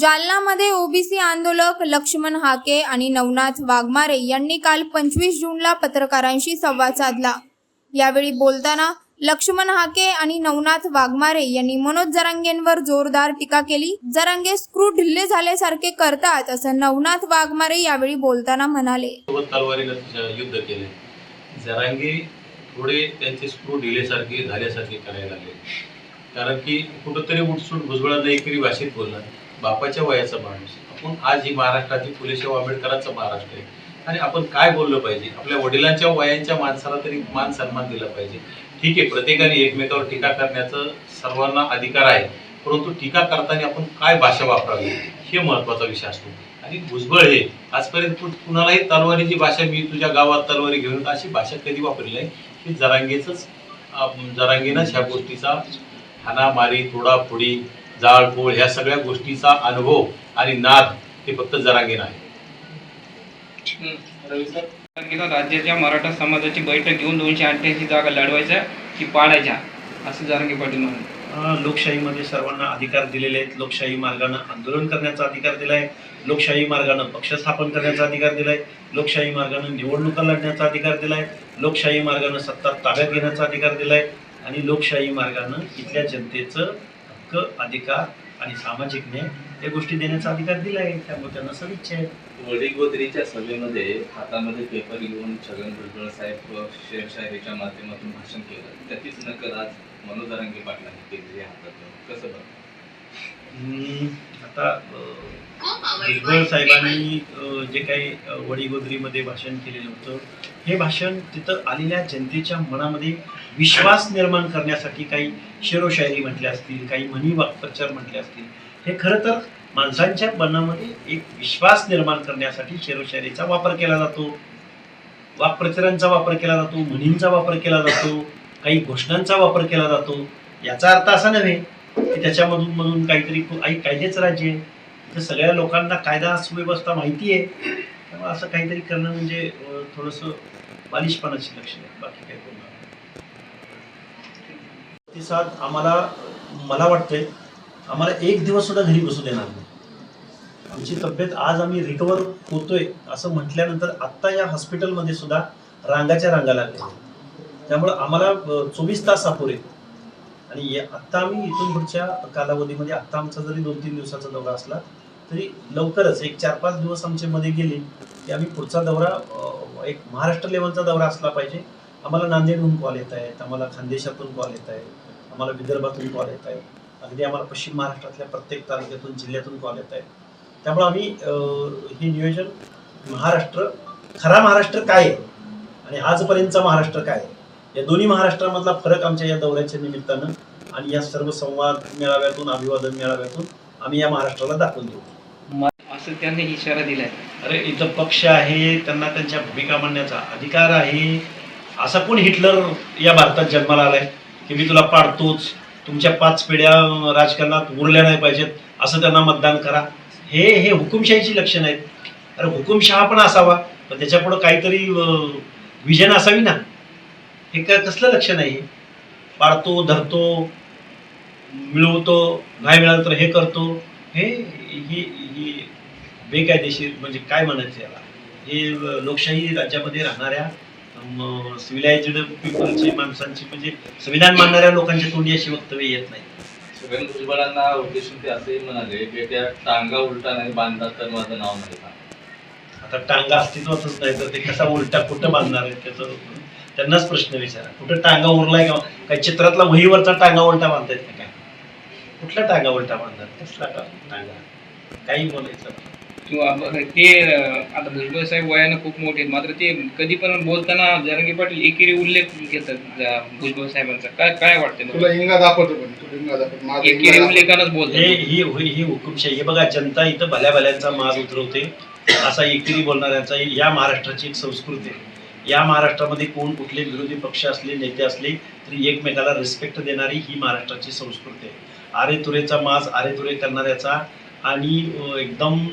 जालनामध्ये OBC आंदोलक लक्ष्मण हाके आणि नवनाथ वाघमारे यांनी काल 25 जूनला पत्रकारांशी संवाद साधला। यावेळी बोलताना लक्ष्मण हाके आणि नवनाथ वाघमारे यांनी मनोज जरांगेंवर जोरदार टीका केली। जरांगे स्क्रू ढिल्ले झाल्यासारखे करतात असं नवनाथ वाघमारे यावेळी बोलताना म्हणाले। तलवारीनं युद्ध केले, जरांगे थोडे त्यांचे स्क्रू ढिलेसारखे झाल्यासारखे करायला लागले, कारण की कुठंतरी उठसूट भुजबळांना एकरी भाषेत बोलणार। बापाच्या वयाचा माणूस आपण, आज ही महाराष्ट्राची फुलेशाह आंबेडकरांचा महाराष्ट्र आहे आणि आपण काय बोललं पाहिजे, आपल्या वडिलांच्या वयांच्या माणसाला तरी मान सन्मान दिला पाहिजे। ठीक आहे, प्रत्येकाने एकमेकावर टीका करण्याचा सर्वांना अधिकार आहे, परंतु टीका करताना आपण काय भाषा वापरावी हे महत्त्वाचा विषय असतो। आणि भुजबळ हे आजपर्यंत कुणालाही तलवारीची भाषा, मी तुझ्या गावात तलवारी घेऊन, अशी भाषा कधी वापरली आहे की जरांगेनंच ह्या गोष्टीचा हाणामारी, तोडाफोडी, जाळपोळ ह्या सगळ्या गोष्टीचा अनुभव आणि नाद हे फक्त जरांगेनं आहे। राज्याच्या मराठा समाजाची बैठक घेऊन 288 जागा लढवायच्या की पाडायच्या असं जरांगे पाटील म्हणाले। लोकशाहीमध्ये सर्वांना अधिकार दिलेले आहेत। लोकशाही मार्गाने आंदोलन करण्याचा अधिकार दिलाय, लोकशाही मार्गाने पक्ष स्थापन करण्याचा अधिकार दिलाय, लोकशाही मार्गाने निवडणुका लढण्याचा अधिकार दिलाय, लोकशाही मार्गाने सत्ता ताब्यात घेण्याचा अधिकार दिलाय आणि लोकशाही मार्गाने इथल्या जनतेचं हक्क, अधिकार आणि सामाजिक न्याय या गोष्टी देण्याचा अधिकार दिलाय। त्यामुळे त्यांना सदिच्छा आहे। वडीगोद्रीच्या सभेमध्ये हातामध्ये पेपर घेऊन छगन भुजबळ साहेब शेरशाहीच्या माध्यमातून भाषण केलं, त्याचीच नकल आज मनोज जरांगे पाटलांनी केली हातात। कसं बघ आता भुजबळ साहेबांनी जे काही वडीगोद्रीमध्ये भाषण केलेलं होतं, हे भाषण तिथं आलेल्या जनतेच्या मनामध्ये विश्वास निर्माण करण्यासाठी काही शेरोशायरी म्हटल्या असतील, काही म्हणी वाक्प्रचार म्हटले असतील। हे खरं तर माणसांच्या मनामध्ये एक विश्वास निर्माण करण्यासाठी शेरोशायरीचा वापर केला जातो, वाक्प्रचारांचा वापर केला जातो, म्हणींचा वापर केला जातो, काही घोषणांचा वापर केला जातो। याचा अर्थ असा नव्हे की त्याच्यामधून काहीतरी कायदेच राज्य आहे, तर सगळ्या लोकांना कायदा सुव्यवस्था माहिती आहे, त्यामुळे असं काहीतरी करणं म्हणजे थोडंसं बालिशपणाची लक्षण आहे, बाकी काही करू नका। प्रतिसाद मला वाटतंय आम्हाला एक दिवस सुद्धा घरी बसू देणार नाही। आमची तब्येत, आज आम्ही रिकवर होतोय असं म्हटल्यानंतर आत्ता या हॉस्पिटलमध्ये सुद्धा रांगाच्या रांगा लागल्या, त्यामुळे आम्हाला 24 तास अपुरे। आणि आत्ता आम्ही इथून पुढच्या कालावधीमध्ये, आत्ता आमचा जरी 2-3 दिवसाचा दौरा असला तरी लवकरच एक 4-5 दिवस आमचे मध्ये गेले की आम्ही पुढचा दौरा, एक महाराष्ट्र लेवलचा दौरा असला पाहिजे। आम्हाला नांदेडहून कॉल येत आहेत, आम्हाला खानदेशातून कॉल येत आहेत, आम्हाला विदर्भातून कॉल येत आहेत, अगदी आम्हाला पश्चिम महाराष्ट्रातल्या प्रत्येक तालुक्यातून, जिल्ह्यातून कॉल येत आहेत। त्यामुळे आम्ही हे नियोजन, महाराष्ट्र, खरा महाराष्ट्र काय आहे आणि आजपर्यंतचा महाराष्ट्र काय आहे, या दोन्ही महाराष्ट्रामधला फरक आमच्या या दौऱ्याच्या निमित्तानं आणि या सर्व संवाद मेळाव्यातून, अभिवादन मेळाव्यातून आम्ही या महाराष्ट्राला दाखवून देऊ असं त्यांनी इशारा दिलाय। अरे इथं पक्ष आहे, त्यांना त्यांच्या भूमिका मांडण्याचा अधिकार आहे। असा कोण हिटलर या भारतात जन्माला आलाय की मी तुला पाडतोच, तुमच्या 5 पिढ्या राजकारणात उरल्या नाही पाहिजेत, असं त्यांना मतदान करा, हे हुकुमशाहीची लक्षण आहेत। अरे हुकुमशहा पण असावा, पण त्याच्यापुढं काहीतरी विजन असावी ना। हे काय कसलं लक्षण आहे? पाडतो, धरतो, मिळवतो, नाही मिळालं तर हे करतो, हे बेकायदेशीर, म्हणजे काय म्हणायचं याला, हे लोकशाही राज्यामध्ये राहणाऱ्या सिव्हिलायझ्ड पीपलची, माणसांची, म्हणजे संविधान मानणाऱ्या लोकांच्या तोंडी अशी वक्तव्य येत नाही। छगन भुजबळांना उद्देशून ते असेही म्हणाले की त्या टांगा उलटा नाही बांधला तर माझं नाव नाही का। आता टांगा अस्तित्वातच नाही तर ते कसा उलटा कुठं बांधणार आहे, त्याचं त्यांनाच प्रश्न विचारा। कुठं टांगा उरलाय का? काही चित्रातला वहीवरचा टांगा उलटा बांधतायत का? काय कुठला टांगा उलटा बांधणार, कसला टांगा, काही बोलायचं किंवा ते आता भुजबळ साहेब वयानं खूप मोठे आहेत, मात्र ते कधी पण बोलताना जरांगे पाटील एकेरी उल्लेख घेतात भुजबळ साहेबांचा। काय वाटतं तुला हिंगा दाखवतो, पण तुला हिंगा दाखवतो, एकेरी उल्लेखानच बोलतो। ही हुकुमशाही, हे बघा, जनता इथं भल्या भल्यांचा माज उतरवते, असा एकेरी बोलणाऱ्यांचा या महाराष्ट्राची एक संस्कृती आहे। या महाराष्ट्रामध्ये कोण कुठले विरोधी पक्ष असले, नेते असले तरी एकमेकाला रिस्पेक्ट देणारी ही महाराष्ट्राची संस्कृती आहे। आरेतुरेचा माज, आरेतुरे करणाऱ्याचा आणि एकदम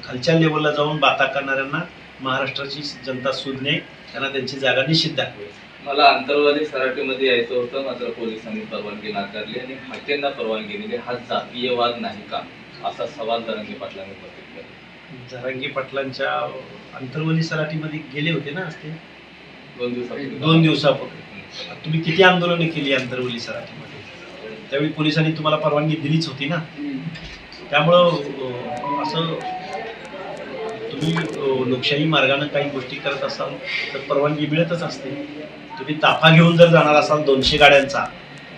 खालच्या लेवलला जाऊन बाता करणाऱ्यांना महाराष्ट्राची जनता सुज्ञे, त्यांना त्यांची जागा निश्चित दाखवेल। मला आंतरवादी सराटीमध्ये यायचं होतं, मात्र पोलिसांनी परवानगी नाकारली आणि हाकेंना परवानगी दिली। हा जातीयवाद नाही का? असा सवाल जरांगे पाटलांनी उपस्थित केला. जरांगे पाटलांच्या अंतरवली सराटीमध्ये गेले होते ना आज ते 2 दिवसापूर्वी 2 दिवसापूर्वी. तुम्ही किती आंदोलने केली अंतरवली सराटीमध्ये? त्यावेळी पोलिसांनी तुम्हाला परवानगी दिलीच होती ना. त्यामुळं असं तुम्ही लोकशाही मार्गाने काही गोष्टी करत असाल तर परवानगी मिळतच असते. तुम्ही ताफा घेऊन जर जाणार असाल 200 गाड्यांचा,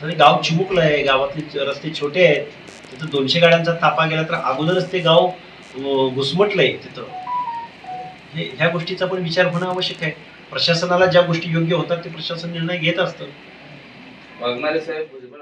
तर गाव चिमुकलं आहे, गावातले रस्ते छोटे आहेत, तिथं 200 गाड्यांचा ताफा गेला तर अगोदरच ते गाव घुसमटलंय तिथं. ह्या गोष्टीचा पण विचार होणं आवश्यक आहे. प्रशासनाला ज्या गोष्टी योग्य होतात ते प्रशासन निर्णय घेत असतं. वाघमारे साहेब भुजबळ